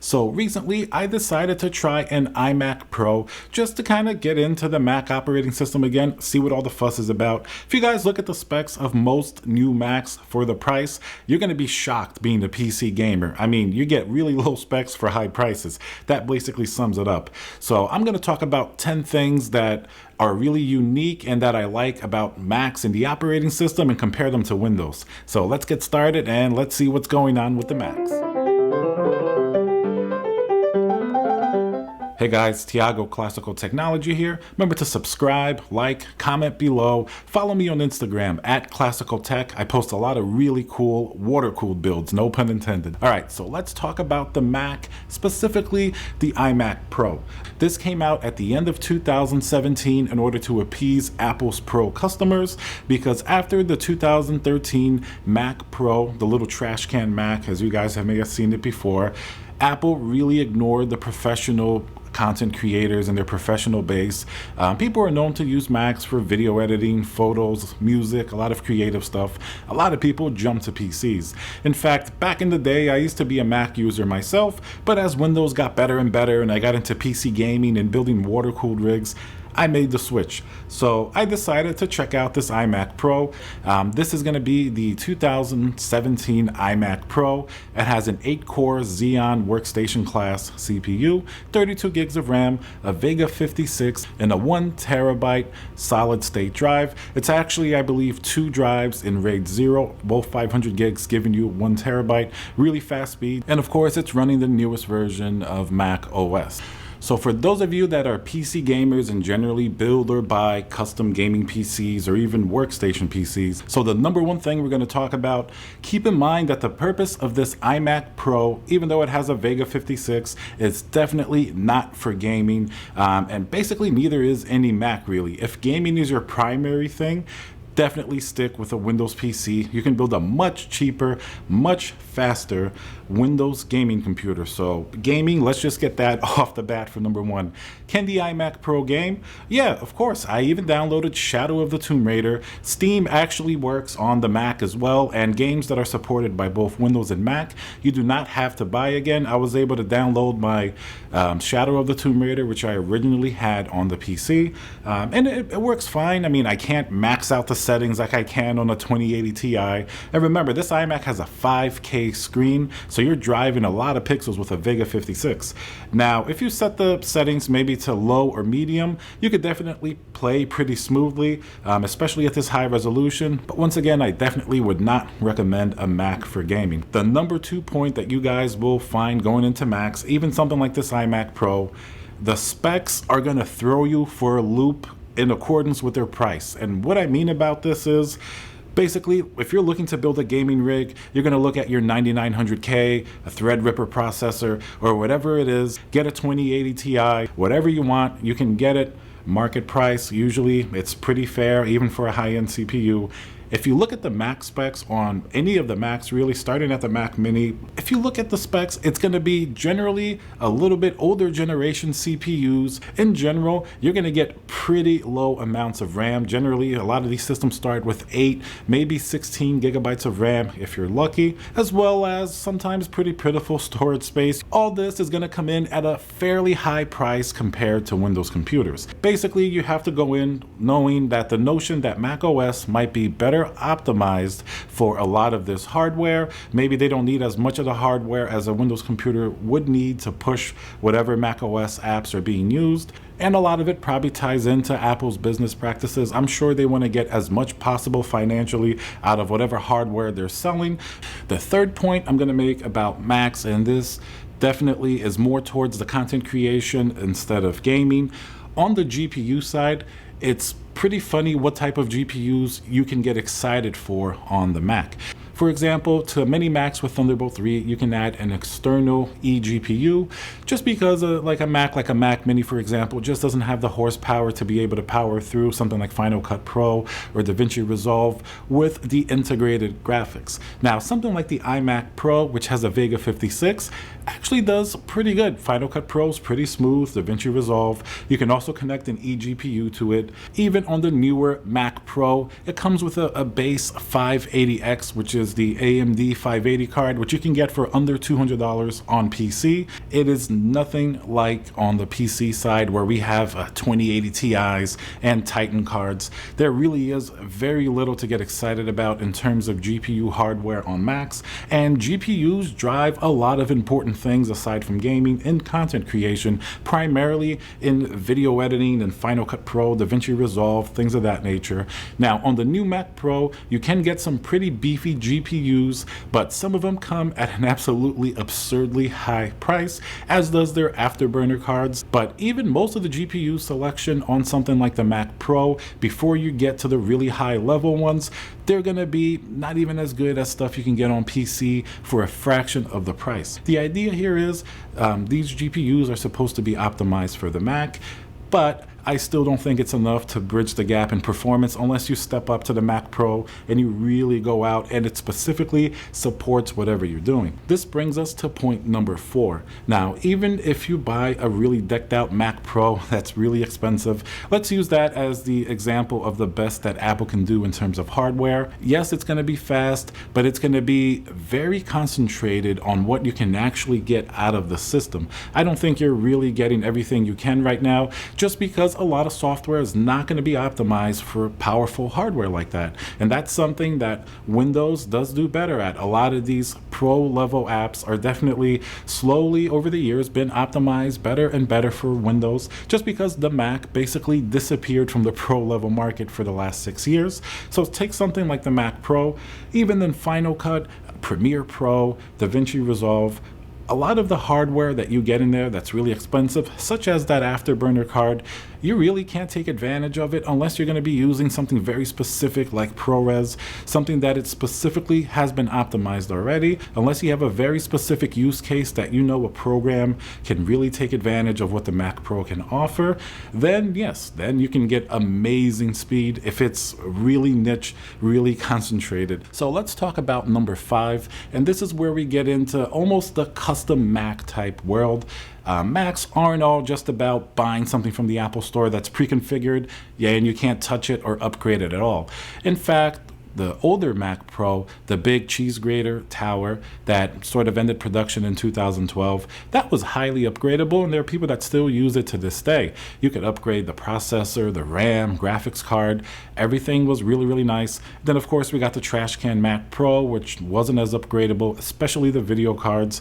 So recently I decided to try an iMac Pro just to kind of get into the Mac operating system again, see what all the fuss is about. If you guys look at the specs of most new Macs for the price, you're going to be shocked being a PC gamer. I mean, you get really low specs for high prices. That basically sums it up. So I'm going to talk about 10 things that are really unique and that I like about Macs and the operating system and compare them to Windows. So let's get started and let's see what's going on with the Macs. Hey guys, Tiago Classical Technology here. Remember to subscribe, like, comment below, follow me on Instagram at Classical Tech. I post a lot of really cool water-cooled builds, no pun intended. All right, so let's talk about the Mac, specifically the iMac Pro. This came out at the end of 2017 in order to appease Apple's Pro customers, because after the 2013 Mac Pro, the little trash can Mac, as you guys may have seen it before, Apple really ignored the professional content creators and their professional base. People are known to use Macs for video editing, photos, music, a lot of creative stuff. A lot of people jump to PCs. In fact, back in the day, I used to be a Mac user myself, but as Windows got better and better and I got into PC gaming and building water-cooled rigs, I made the switch. So I decided to check out this iMac Pro. This is going to be the 2017 iMac Pro. It has an 8-core Xeon workstation class CPU, 32 gigs of RAM, a Vega 56, and a 1 terabyte solid state drive. It's actually, I believe, 2 drives in RAID 0, both 500 gigs, giving you 1 terabyte, really fast speed. And of course, it's running the newest version of Mac OS. So for those of you that are PC gamers and generally build or buy custom gaming PCs or even workstation PCs, so the number one thing we're going to talk about, keep in mind that the purpose of this iMac Pro, even though it has a Vega 56, is definitely not for gaming, and basically neither is any Mac really. If gaming is your primary thing, definitely stick with a Windows PC. You can build a much cheaper, much faster Windows gaming computer. So gaming, let's just get that off the bat for number one. Can the iMac Pro game? Yeah, of course. I even downloaded Shadow of the Tomb Raider. Steam actually works on the Mac as well, and games that are supported by both Windows and Mac, you do not have to buy again. I was able to download my Shadow of the Tomb Raider, which I originally had on the PC, and it works fine. I mean, I can't max out the settings like I can on a 2080 Ti. And remember, this iMac has a 5K screen, so you're driving a lot of pixels with a Vega 56. Now, if you set the settings maybe to low or medium, you could definitely play pretty smoothly, especially at this high resolution. But once again, I definitely would not recommend a Mac for gaming. The number 2 point that you guys will find going into Macs, even something like this iMac Pro, the specs are going to throw you for a loop in accordance with their price. And what I mean about this is, basically, if you're looking to build a gaming rig, you're going to look at your 9900K, a Threadripper processor, or whatever it is. Get a 2080 Ti, whatever you want, you can get it. Market price, usually it's pretty fair, even for a high-end CPU. If you look at the Mac specs on any of the Macs, really starting at the Mac Mini, if you look at the specs, it's going to be generally a little bit older generation CPUs. In general, you're going to get pretty low amounts of RAM. Generally, a lot of these systems start with 8, maybe 16 gigabytes of RAM if you're lucky, as well as sometimes pretty pitiful storage space. All this is going to come in at a fairly high price compared to Windows computers. Basically, you have to go in knowing that the notion that Mac OS might be better optimized for a lot of this hardware. Maybe they don't need as much of the hardware as a Windows computer would need to push whatever Mac OS apps are being used. And a lot of it probably ties into Apple's business practices. I'm sure they want to get as much possible financially out of whatever hardware they're selling. The third point I'm going to make about Macs, and this definitely is more towards the content creation instead of gaming. On the GPU side, it's pretty funny what type of GPUs you can get excited for on the Mac. For example, to many Macs with Thunderbolt 3, you can add an external eGPU just because like a Mac Mini, for example, just doesn't have the horsepower to be able to power through something like Final Cut Pro or DaVinci Resolve with the integrated graphics. Now, something like the iMac Pro, which has a Vega 56, actually does pretty good. Final Cut Pro is pretty smooth, DaVinci Resolve. You can also connect an eGPU to it. Even on the newer Mac Pro, it comes with a base 580X, which is is the AMD 580 card, which you can get for under $200 on PC. It is nothing like on the PC side where we have 2080 Ti's and Titan cards. There really is very little to get excited about in terms of GPU hardware on Macs, and GPUs drive a lot of important things aside from gaming and content creation, primarily in video editing and Final Cut Pro, DaVinci Resolve, things of that nature. Now, on the new Mac Pro, you can get some pretty beefy GPUs, but some of them come at an absolutely absurdly high price, as does their afterburner cards. But even most of the GPU selection on something like the Mac Pro, before you get to the really high level ones, they're gonna be not even as good as stuff you can get on PC for a fraction of the price. The idea here is these GPUs are supposed to be optimized for the Mac, but I still don't think it's enough to bridge the gap in performance unless you step up to the Mac Pro and you really go out and it specifically supports whatever you're doing. This brings us to point number 4. Now, even if you buy a really decked out Mac Pro that's really expensive, let's use that as the example of the best that Apple can do in terms of hardware. Yes, it's going to be fast, but it's going to be very concentrated on what you can actually get out of the system. I don't think you're really getting everything you can right now, just because a lot of software is not going to be optimized for powerful hardware like that. And that's something that Windows does do better at. A lot of these pro level apps are definitely slowly over the years been optimized better and better for Windows, just because the Mac basically disappeared from the pro level market for the last 6 years. So take something like the Mac Pro, even then Final Cut, Premiere Pro, DaVinci Resolve, a lot of the hardware that you get in there that's really expensive, such as that afterburner card, you really can't take advantage of it unless you're going to be using something very specific like ProRes, something that it specifically has been optimized already. Unless you have a very specific use case that you know a program can really take advantage of what the Mac Pro can offer, then yes, then you can get amazing speed if it's really niche, really concentrated. So let's talk about number 5, and this is where we get into almost the custom Mac type world. Macs aren't all just about buying something from the Apple Store that's pre-configured, and you can't touch it or upgrade it at all. In fact, the older Mac Pro, the big cheese grater tower that sort of ended production in 2012, that was highly upgradable, and there are people that still use it to this day. You could upgrade the processor, the RAM, graphics card, everything was really, really nice. Then of course we got the trash can Mac Pro, which wasn't as upgradable, especially the video cards.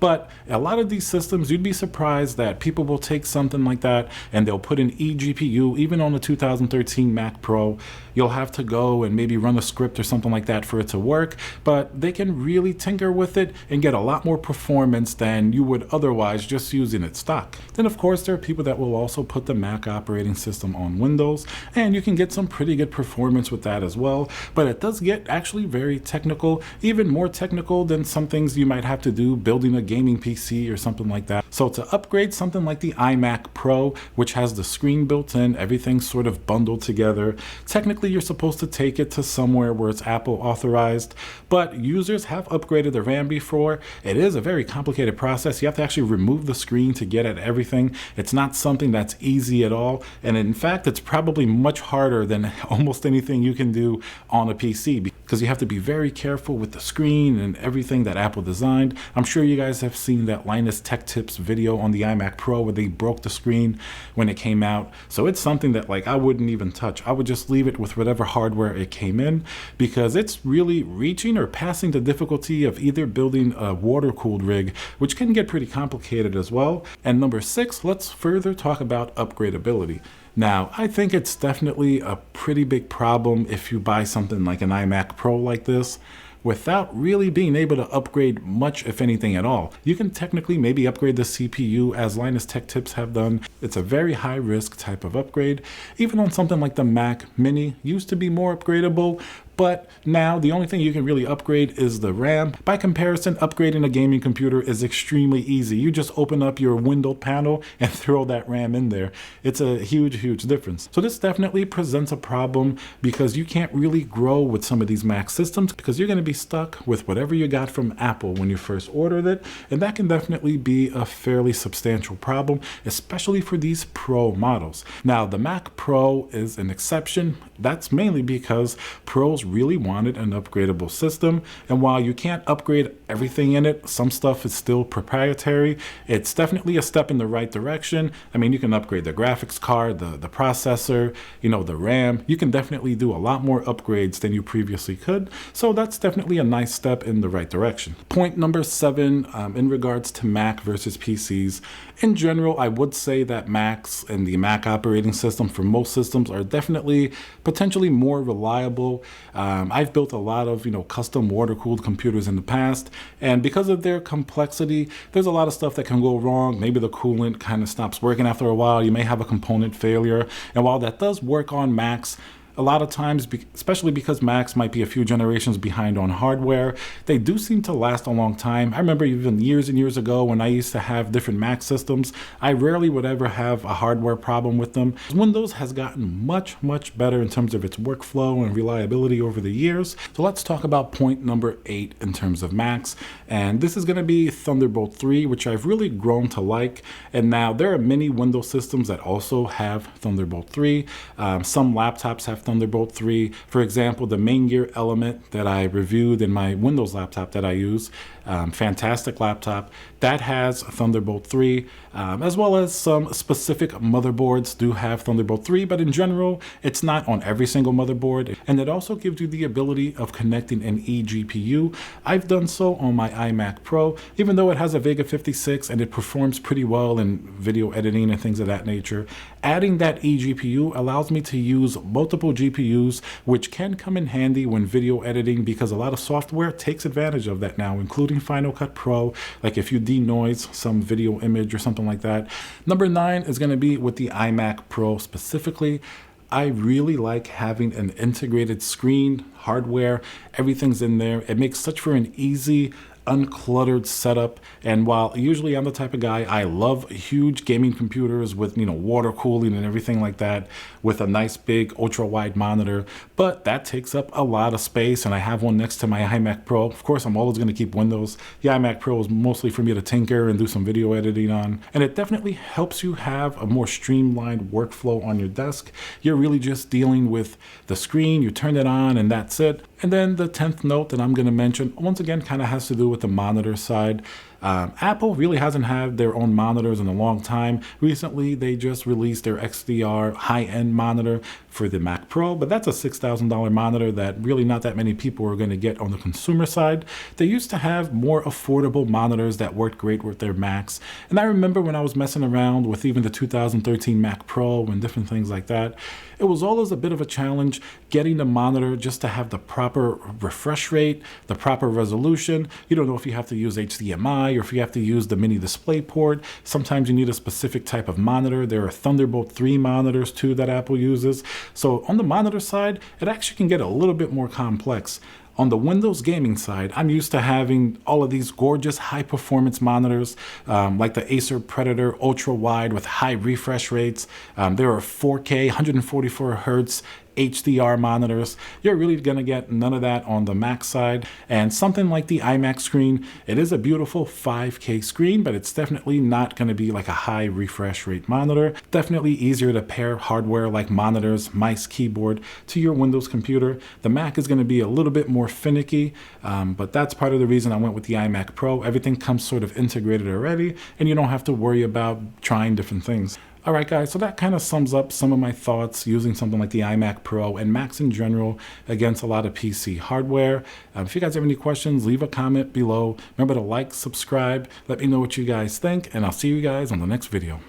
But a lot of these systems, you'd be surprised that people will take something like that and they'll put an eGPU, even on the 2013 Mac Pro. You'll have to go and maybe run a script or something like that for it to work, but they can really tinker with it and get a lot more performance than you would otherwise just using it stock. Then of course there are people that will also put the Mac operating system on Windows, and you can get some pretty good performance with that as well, but it does get actually very technical, even more technical than some things you might have to do building a gaming PC or something like that. So to upgrade something like the iMac Pro, which has the screen built in, everything sort of bundled together, technically you're supposed to take it to somewhere where it's Apple authorized, but users have upgraded the RAM before. It is a very complicated process. You have to actually remove the screen to get at everything. It's not something that's easy at all, and in fact it's probably much harder than almost anything you can do on a PC, because you have to be very careful with the screen and everything that Apple designed. I'm sure you guys have seen that Linus Tech Tips video on the iMac Pro where they broke the screen when it came out. So it's something that I wouldn't even touch. I would just leave it with whatever hardware it came in, because it's really reaching or passing the difficulty of either building a water-cooled rig, which can get pretty complicated as well. And number 6, let's further talk about upgradability. Now, I think it's definitely a pretty big problem if you buy something like an iMac Pro like this without really being able to upgrade much, if anything at all. You can technically maybe upgrade the CPU, as Linus Tech Tips have done. It's a very high risk type of upgrade. Even on something like the Mac Mini, used to be more upgradable, but now the only thing you can really upgrade is the RAM. By comparison, upgrading a gaming computer is extremely easy. You just open up your windowed panel and throw that RAM in there. It's a huge, huge difference. So this definitely presents a problem, because you can't really grow with some of these Mac systems, because you're going to be stuck with whatever you got from Apple when you first ordered it, and that can definitely be a fairly substantial problem, especially for these Pro models. Now, the Mac Pro is an exception. That's mainly because Pros just really wanted an upgradable system. And while you can't upgrade everything in it, some stuff is still proprietary. It's definitely a step in the right direction. I mean, you can upgrade the graphics card, the processor, the RAM. You can definitely do a lot more upgrades than you previously could. So that's definitely a nice step in the right direction. Point number 7, in regards to Mac versus PCs. In general, I would say that Macs and the Mac operating system for most systems are definitely potentially more reliable. I've built a lot of custom water-cooled computers in the past, and because of their complexity, there's a lot of stuff that can go wrong. Maybe the coolant kind of stops working after a while. You may have a component failure, and while that does work on Macs, a lot of times, especially because Macs might be a few generations behind on hardware, they do seem to last a long time. I remember even years and years ago when I used to have different Mac systems, I rarely would ever have a hardware problem with them. Windows has gotten much, much better in terms of its workflow and reliability over the years. So let's talk about point number 8 in terms of Macs. And this is going to be Thunderbolt 3, which I've really grown to like. And now there are many Windows systems that also have Thunderbolt 3. Some laptops have Thunderbolt 3. For example, the Main Gear Element that I reviewed in my Windows laptop that I use, fantastic laptop, that has Thunderbolt 3, as well as some specific motherboards do have Thunderbolt 3, but in general, it's not on every single motherboard. And it also gives you the ability of connecting an eGPU. I've done so on my iMac Pro, even though it has a Vega 56 and it performs pretty well in video editing and things of that nature. Adding that eGPU allows me to use multiple GPUs, which can come in handy when video editing because a lot of software takes advantage of that now, including Final Cut Pro, like if you denoise some video image or something like that. Number 9 is going to be with the iMac Pro specifically. I really like having an integrated screen, hardware, everything's in there. It makes such for an easy, uncluttered setup. And while usually I'm the type of guy, I love huge gaming computers with water cooling and everything like that, with a nice big ultra wide monitor, but that takes up a lot of space, and I have one next to my iMac Pro. Of course, I'm always going to keep Windows. The iMac Pro is mostly for me to tinker and do some video editing on, and it definitely helps you have a more streamlined workflow on your desk. You're really just dealing with the screen, you turn it on and that's it. And then the 10th note that I'm going to mention, once again, kind of has to do with the monitor side. Apple really hasn't had their own monitors in a long time. Recently, they just released their XDR high-end monitor for the Mac Pro, but that's a $6,000 monitor that really not that many people are going to get on the consumer side. They used to have more affordable monitors that worked great with their Macs. And I remember when I was messing around with even the 2013 Mac Pro and different things like that, it was always a bit of a challenge getting the monitor just to have the proper refresh rate, the proper resolution. You don't know if you have to use HDMI or if you have to use the mini display port. Sometimes you need a specific type of monitor. There are Thunderbolt 3 monitors too that Apple uses. So on the monitor side, it actually can get a little bit more complex. On the Windows gaming side, I'm used to having all of these gorgeous high performance monitors, like the Acer Predator ultra wide with high refresh rates. There are 4K, 144 hertz HDR monitors. You're really going to get none of that on the Mac side. And something like the iMac screen, it is a beautiful 5K screen, but it's definitely not going to be like a high refresh rate monitor. Definitely easier to pair hardware like monitors, mice, keyboard to your Windows computer. The Mac is going to be a little bit more finicky, but that's part of the reason I went with the iMac Pro. Everything comes sort of integrated already, and you don't have to worry about trying different things. All right, guys, so that kind of sums up some of my thoughts using something like the iMac Pro and Macs in general against a lot of PC hardware. If you guys have any questions, leave a comment below. Remember to like, subscribe, let me know what you guys think, and I'll see you guys on the next video.